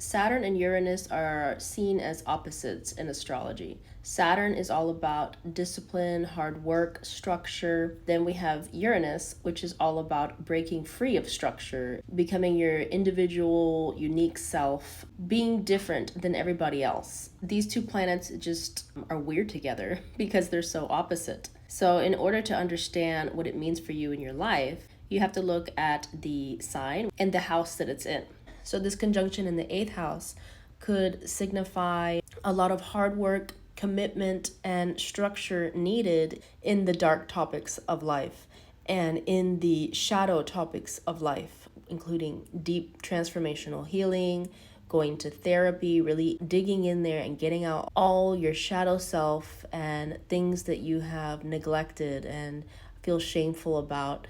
Saturn and Uranus are seen as opposites in astrology. Saturn is all about discipline, hard work, structure. Then we have Uranus, which is all about breaking free of structure, becoming your individual, unique self, being different than everybody else. These two planets just are weird together because they're so opposite. So, in order to understand what it means for you in your life, you have to look at the sign and the house that it's in. So this conjunction in the eighth house could signify a lot of hard work, commitment, and structure needed in the dark topics of life and in the shadow topics of life, including deep transformational healing, going to therapy, really digging in there and getting out all your shadow self and things that you have neglected and feel shameful about.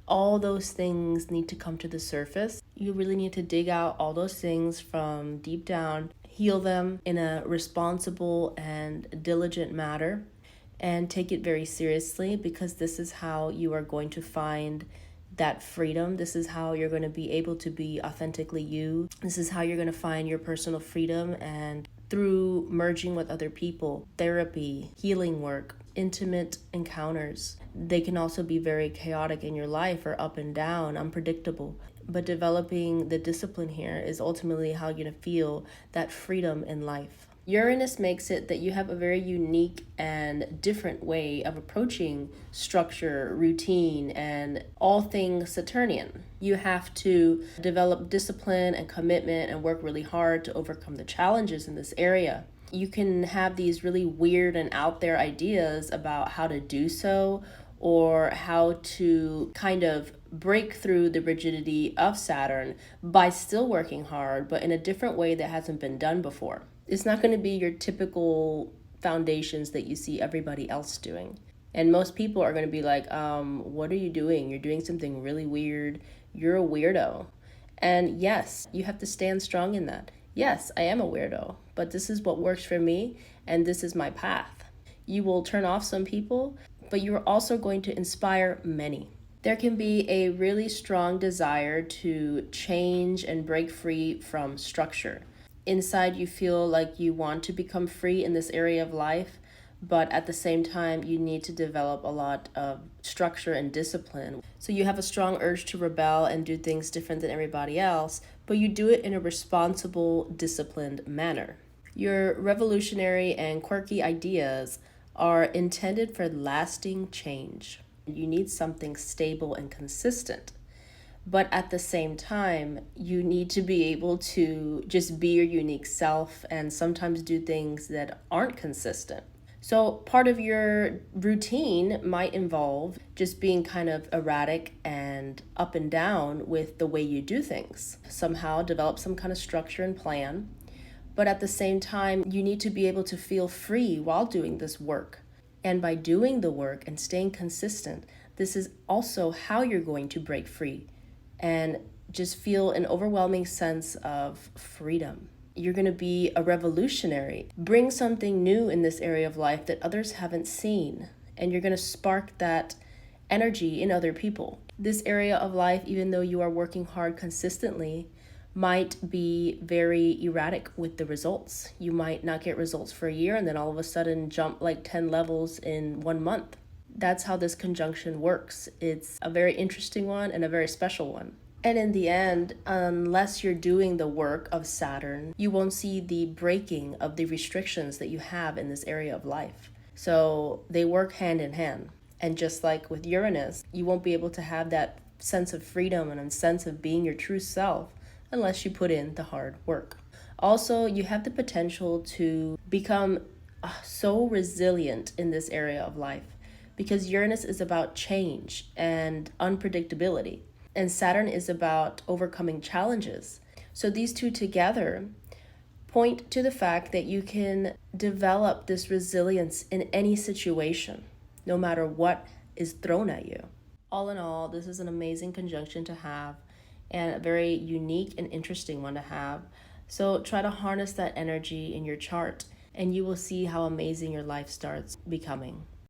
All those things need to come to the surface. You really need to dig out all those things from deep down, heal them in a responsible and diligent manner, and take it very seriously, because this is how you are going to find that freedom. This is how you're going to be able to be authentically you. This is how you're going to find your personal freedom, and through merging with other people, therapy, healing work, intimate encounters. They can also be very chaotic in your life, or up and down, unpredictable. But developing the discipline here is ultimately how you're going to feel that freedom in life. Uranus makes it that you have a very unique and different way of approaching structure, routine, and all things Saturnian. You have to develop discipline and commitment and work really hard to overcome the challenges in this area. You can have these really weird and out there ideas about how to do so, or how to kind of break through the rigidity of Saturn by still working hard, but in a different way that hasn't been done before. It's not going to be your typical foundations that you see everybody else doing. And most people are going to be like, what are you doing? You're doing something really weird. You're a weirdo. And yes, you have to stand strong in that. Yes, I am a weirdo, but this is what works for me, and this is my path. You will turn off some people, but you are also going to inspire many. There can be a really strong desire to change and break free from structure. Inside, you feel like you want to become free in this area of life, but at the same time, you need to develop a lot of structure and discipline. So you have a strong urge to rebel and do things different than everybody else, but you do it in a responsible, disciplined manner. Your revolutionary and quirky ideas are intended for lasting change. You need something stable and consistent. But at the same time, you need to be able to just be your unique self and sometimes do things that aren't consistent. So part of your routine might involve just being kind of erratic and up and down with the way you do things. Somehow develop some kind of structure and plan. But at the same time, you need to be able to feel free while doing this work. And by doing the work and staying consistent, this is also how you're going to break free and just feel an overwhelming sense of freedom. You're going to be a revolutionary. Bring something new in this area of life that others haven't seen, and you're going to spark that energy in other people. This area of life, even though you are working hard consistently, might be very erratic with the results. You might not get results for a year and then all of a sudden jump like 10 levels in 1 month. That's how this conjunction works. It's a very interesting one and a very special one. And in the end, unless you're doing the work of Saturn, you won't see the breaking of the restrictions that you have in this area of life. So they work hand in hand. And just like with Uranus, you won't be able to have that sense of freedom and a sense of being your true self unless you put in the hard work. Also, you have the potential to become so resilient in this area of life, because Uranus is about change and unpredictability, and Saturn is about overcoming challenges. So these two together point to the fact that you can develop this resilience in any situation, no matter what is thrown at you. All in all, this is an amazing conjunction to have, and a very unique and interesting one to have. So try to harness that energy in your chart, and you will see how amazing your life starts becoming.